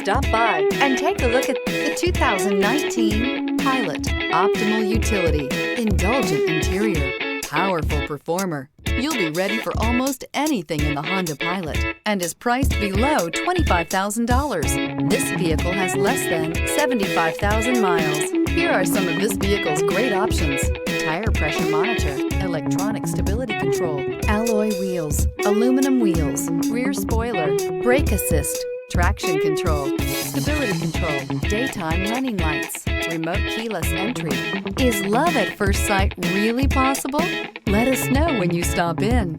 Stop by and take a look at the 2019 Pilot. Optimal utility, indulgent interior, powerful performer. You'll be ready for almost anything in the Honda Pilot and is priced below $25,000. This vehicle has less than 75,000 miles. Here are some of this vehicle's great options: tire pressure monitor, electronic stability control, alloy wheels, aluminum wheels, rear spoiler, brake assist, traction control, stability control, daytime running lights, remote keyless entry. Is love at first sight really possible? Let us know when you stop in.